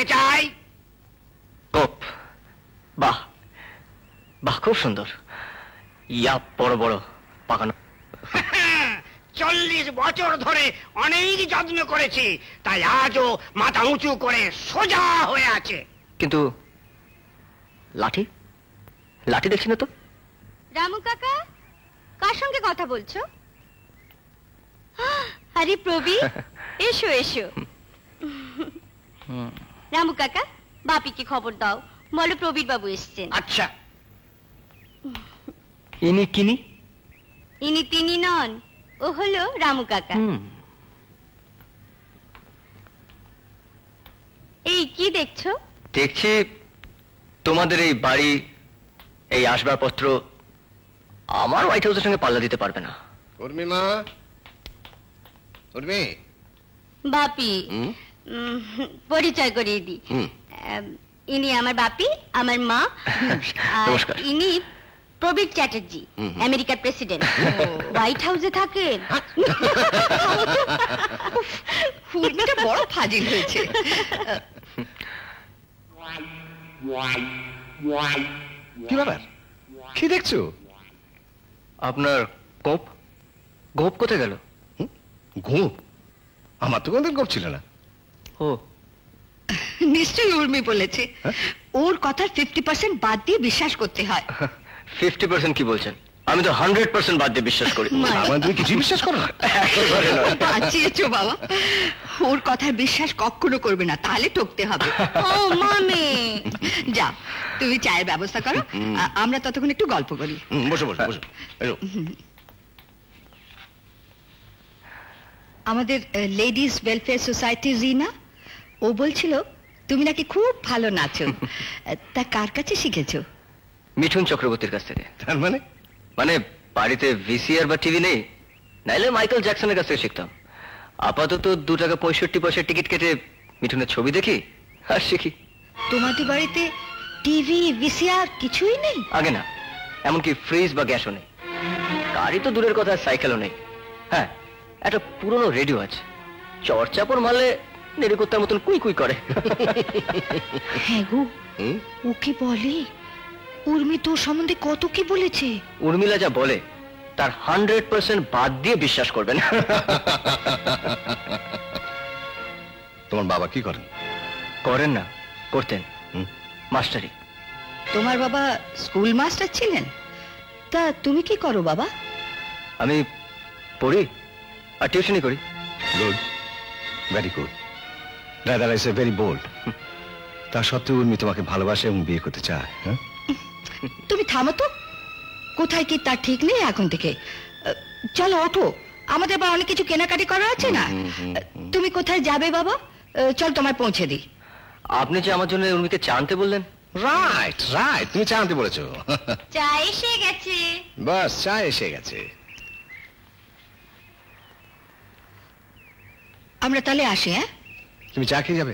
কাকে চাই? কোপ। বাহ বাহ, খুব সুন্দর। ইয়া বড় বড় পাকানো। 40 বছর ধরে অনেক যত্ন করেছি, তাই আজও মাথা উঁচু করে সোজা হয়ে আছে। কিন্তু লাঠি, লাঠি দেখছি না তো। রামু কাকা, কার সঙ্গে কথা বলছো? আরে প্রবীর, এসো এসো। রামু কাকা, বাপিকে খবর দাও, বলো প্রবীর বাবু এসছেন। আচ্ছা। ইনি কিনি? ইনি তিনি নন, ও হলো রামু কাকা। এই কি দেখছো? দেখছি তোমাদের এই বাড়ি, এই আসবাবপত্র আমার হোয়াইট হাউসের সঙ্গে পাল্লা দিতে পারবে না। উর্মিমা, উর্মি। বাপি, পরিচয় করিয়ে দিই। ইনি আমার বাপি, আমার মা। আর নমস্কার। ইনি প্রবীর চ্যাটার্জি, আমেরিকার প্রেসিডেন্ট, হোয়াইট হাউসে থাকেন। উর্মিটা বড় ফাজিল হয়েছে। কি ব্যাপার, কি দেখছো? আপনার গোপ, গোপ কোথায় গেল? গোপ? আমার তো কোনদিন গোপ ছিল না। ও, নিশ্চয়ই উর্মি বলেছে। ওর কথা 50% বাদ দিয়ে বিশ্বাস করতে হয়। 50% কি বলছেন? আমি তো 100% বাদ দিয়ে বিশ্বাস করি। আমার তুমি কিছু বিশ্বাস করো না? একেবারে নয়। বাঁচিয়েছো বাবা। ওর কথায় বিশ্বাস কখনো করবে না, তাহলে ঠকতে হবে। ও মামে, যাও তুমি চায়ের ব্যবস্থা করো, আমরা ততক্ষণ একটু গল্প করি। বসো বসো বসো। এসো। আমাদের লেডিস ওয়েলফেয়ার সোসাইটি রিনা, ও বলছিল তুমি নাকি খুব ভালো নাচো। তা কার কাছে শিখেছো? মিঠুন চক্রবর্তীর কাছ থেকে। তার মানে? মানে বাড়িতে ভিসিআর বা টিভি নেই, নাইলে মাইকেল জ্যাকসনের কাছ থেকে শিখতাম। আপাতত 2 টাকা 65 পয়সার টিকিট কেটে মিঠুনের ছবি দেখি আর শিখি। তোমাদের বাড়িতে টিভি ভিসিআর কিছুই নেই? আগে না, এমনকি ফ্রিজ বা গ্যাসও নেই। গাড়ি তো দূরের কথা, সাইকেলও নেই। হ্যাঁ, একটা পুরনো রেডিও আছে, চড়চাপড় মারলে নেড়িকুত্তার মতন কুই কুই করে। হ্যাঁ গো, ও কি বলে? উর্মি তোর সম্বন্ধে কত কি বলেছে। উর্মিলা যা বলে তার 100% বাদ দিয়ে বিশ্বাস করবেন। তোমার বাবা কি করেন? করেন না, করতেন মাস্টারি। তোমার বাবা স্কুল মাস্টার ছিলেন? তা তুমি কি করো বাবা? আমি পড়ি আর টিউশনই করি। Good, very good. Rather I say very bold. তা সত্ত্বেও উর্মি তোমাকে ভালোবাসে এবং বিয়ে করতে চায়। হ্যাঁ, তুমি থামো তো, কোথায় কি তার ঠিক নেই এখন থেকে। চলো ওঠো, আমাদের আবার অনেক কিছু কেনাকাটি করা আছে না। তুমি কোথায় যাবে বাবা? চল তোমায় পৌঁছে দিই। আপনি যে আমার জন্য উর্মিকে চা আনতে বললেন। রাইট রাইট, তুমি চা আনতে বলেছো। চা এসে গেছে। বাস, চা এসে গেছে। আমরা তাহলে আসি। হ্যাঁ, তুমি চা খেয়ে যাবে?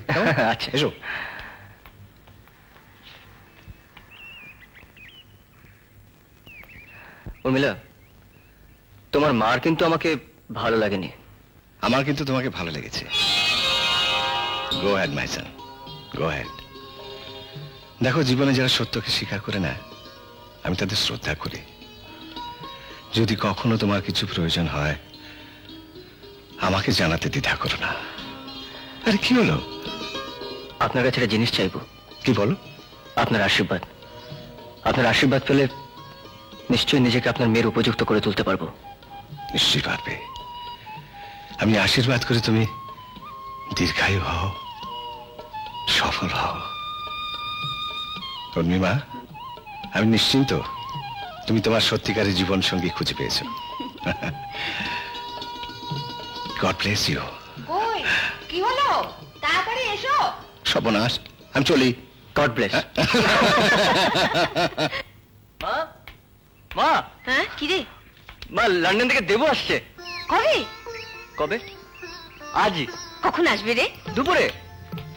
আচ্ছা, এসো। উর্মিলা, তোমার মার কিন্তু আমাকে ভালো লাগেনি। আমার কিন্তু তোমাকে ভালো লেগেছে। Go ahead my son, go ahead. দেখো, জীবনে যারা সত্যকে স্বীকার করে না, আমি তাদের শ্রদ্ধা করি। যদি কখনো তোমার কিছু প্রয়োজন হয়, আমাকে জানাতে দ্বিধা করো না। আরে কি হলো? আপনার কাছে একটা জিনিস চাইবো। কি বলো? আপনার আশীর্বাদ। আপনার আশীর্বাদ পেলে নিশ্চয়ই নিজেকে আপনার মেয়ের উপযুক্ত করে তুলতে পারবো। নিশ্চয়ই পারবে। আমি আশীর্বাদ করে তুমি দীর্ঘায়ু হও, সফল হও। উর্মিমা, আমি নিশ্চিন্ত তুমি তোমার সত্যিকারের জীবন সঙ্গী খুঁজে পেয়েছো। God bless you. কই কি হলো? তাড়াতাড়ি এসো। সর্বনাশ, আমি চলি। God bless. মা, মা। হ্যাঁ, কি রে? মা, লন্ডন থেকে দেবো আসছে। কবে? কবে? আজই। কখন আসবে রে? দুপুরে।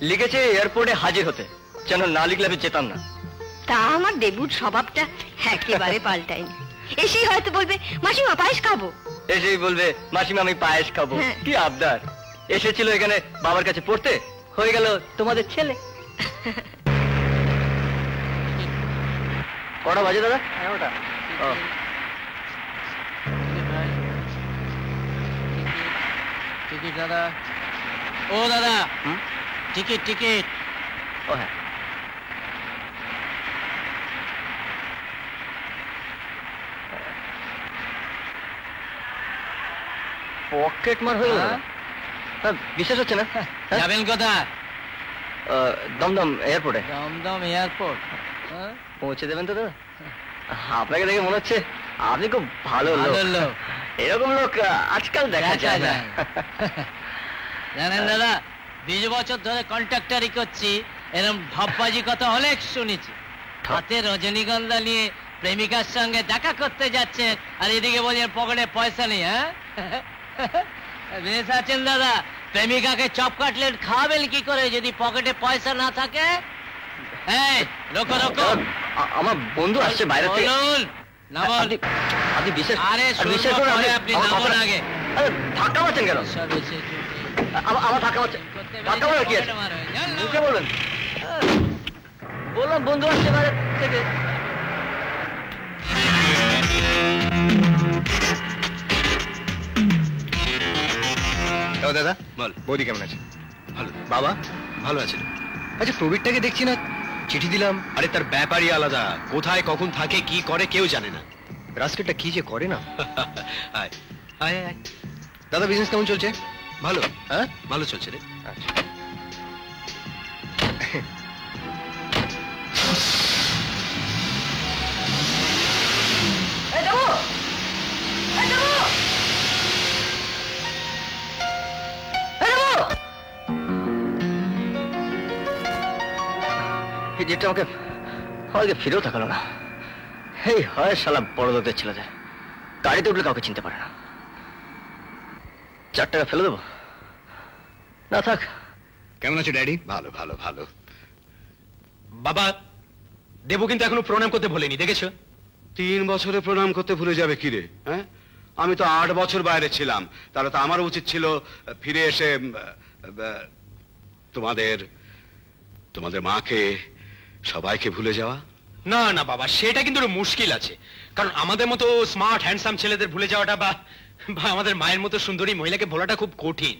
লিখেছে এয়ারপোর্টে হাজির হতে, যেন না লিখলে আমি যেতাম না। তা আমার দেবুর স্বভাবটা একেবারে পাল্টায়নি। এসেই হয়তো বলবে মাসিমা পায়েস খাবো। এসেই বলবে মাসিমা আমি পায়েস খাবো। হ্যাঁ। কি আবদার! এসেছিল এখানে বাবার কাছে পড়তে, হয়ে গেল তোমাদের ছেলে। কটা বাজে দাদা? ও, টিকিট দাদা, ও দাদা, হুম? Ticket ticket. ও হ্যাঁ, পকেট মার হয়ে গেল। হ্যাঁ, বিশ্বাস হচ্ছে না। হ্যাঁ? যাবেন কোথায়? দমদম এয়ারপোর্টে দমদম এয়ারপোর্ট? পৌঁছে দেবেন তো দাদা? আপনাকে দেখে মনে হচ্ছে আপনি খুব ভালো ভালো লোক। লোক। এরকম লোক আজকাল দেখা যায় না। জানেন দাদা, 20 বছর ধরে কন্ট্রাক্টারি করছি, এরকম ঢপবাজি কথা অনেক শুনেছি। হাতে রজনীগন্ধা নিয়ে প্রেমিকার সঙ্গে দেখা করতে যাচ্ছেন, আর এদিকে বলছেন পকেটে পয়সা নেই। হ্যাঁ, বেশ আছেন দাদা। প্রেমিকাকে চপ কাটলেট খাওয়াবেন কি করে যদি পকেটে পয়সা না থাকে? এই রোকো রোকো, আমার বন্ধু আসছে বাইরে থেকে। বলুন নামুন। আপনি বিশ্বাস, আরে বিশ্বাস শুনবো করুন, পরে, আপনি আমার নামুন কথা- আগে। আরে, ধাক্কা মারছেন কেন? সব এসে জুটে। আমার ধাক্কা মারছেন? ধাক্কা মারার কি আছে? মুখে বলবেন। বললাম বন্ধু আসছে বাইরে থেকে। ও দাদা, বল। বৌদি কেমন আছে? ভালো। বাবা? ভালো আছে রে। আচ্ছা, প্রবীরটাকে দেখছি না, চিঠি দিলাম। আরে তার ব্যাপারই আলাদা, কোথায় কখন থাকে কি করে কেউ জানে না। রাস্কেলটা কি যে করে না। আয় আয় আয়। দাদা, বিজনেস কেমন চলছে? ভালো, হ্যাঁ, ভালো চলছে রে। আচ্ছা। এই দেবু! এই দেবু! এই দেবু! এই ডেটটা আমাকে ফিরেও তাকালো না। এই হয় শালা বড় লোকদের ছেলেদের, গাড়িতে উঠলে কাউকে চিনতে পারে না। 4 টাকা ফেলে দেবো না? থাক। কেমন আছো ড্যাডি? ভালো ভালো ভালো। বাবা, দেবু কিন্তু এখনো প্রণাম করতে ভুলেনি, দেখেছো? 3 বছরে প্রণাম করতে ভুলে যাবে কি রে? হ্যাঁ, আমি তো 8 বছর বাইরে ছিলাম, তাহলে তো আমার উচিত ছিল ফিরে এসে তোমাদের তোমাদের মাকে সবাইকে ভুলে যাওয়া। না না বাবা, সেটা কিন্তু একটু মুশকিল আছে, কারণ আমাদের মতো স্মার্ট হ্যান্ডসাম ছেলেদের ভুলে যাওয়াটা বা বা আমাদের মায়ের মতো সুন্দরী মহিলাকে ভোলাটা খুব কঠিন।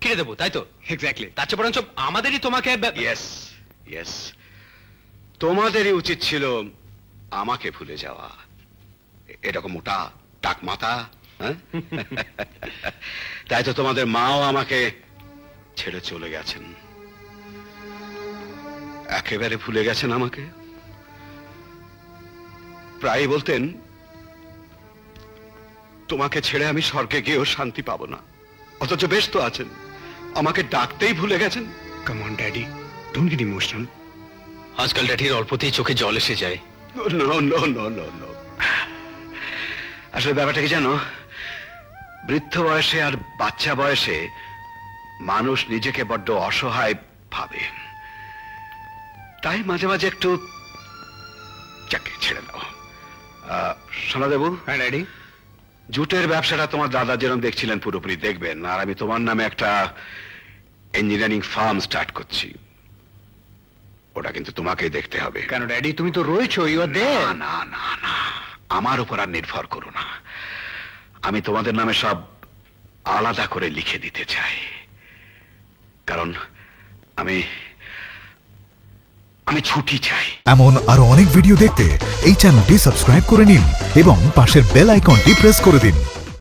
কিনে দেবো, তাই তো? এক্স্যাক্টলি। তার চেয়ে বরঞ্চ আমাদেরই তোমাকে ইয়েস ইয়েস, তোমাদেরই উচিত ছিল আমাকে ভুলে যাওয়া। এরকম মোটা টাক মাথা, হ্যাঁ? তাই তো তোমাদের মাও আমাকে ছেড়ে চলে গেছেন, একেবারে ভুলে গেছেন আমাকে। প্রায় বলতেন, তোমাকে ছেড়ে আমি স্বর্গে গিয়েও শান্তি পাবো না, অথচ বেশ তো আছেন, আমাকে ডাকতেই ভুলে গেছেন। Come on daddy, don't get emotional. আজকাল ড্যাডির অল্পতেই চোখে জল এসে যায়। No no no no no, আসলে ব্যাপারটা কি জানো, বৃদ্ধ বয়সে আর বাচ্চা বয়সে মানুষ নিজেকে বড্ড অসহায় ভাবে, তাই মাঝে মাঝে একটু চাকরি ছেড়ে দাও। সোনাদেবু। হ্যাঁ ড্যাডি। জুটের ব্যবসাটা তোমার দাদা যেরকম দেখছিলেন পুরোপুরি দেখবেন, আর আমি তোমার নামে একটা ইঞ্জিনিয়ারিং ফার্ম স্টার্ট করছি, ওটা কিন্তু তোমাকেই দেখতে হবে। কেন ড্যাডি, তুমি তো রয়েছো, ইউ আর দেয়ার। না না না, আমার উপর আর নির্ভর করো না, আমি তোমাদের নামে সব আলাদা করে লিখে দিতে চাই, কারণ আমি ছুটি চাই। এমন আরো অনেক ভিডিও দেখতে এই চ্যানেলটি সাবস্ক্রাইব করে নিন এবং পাশের বেল আইকনটি প্রেস করে দিন।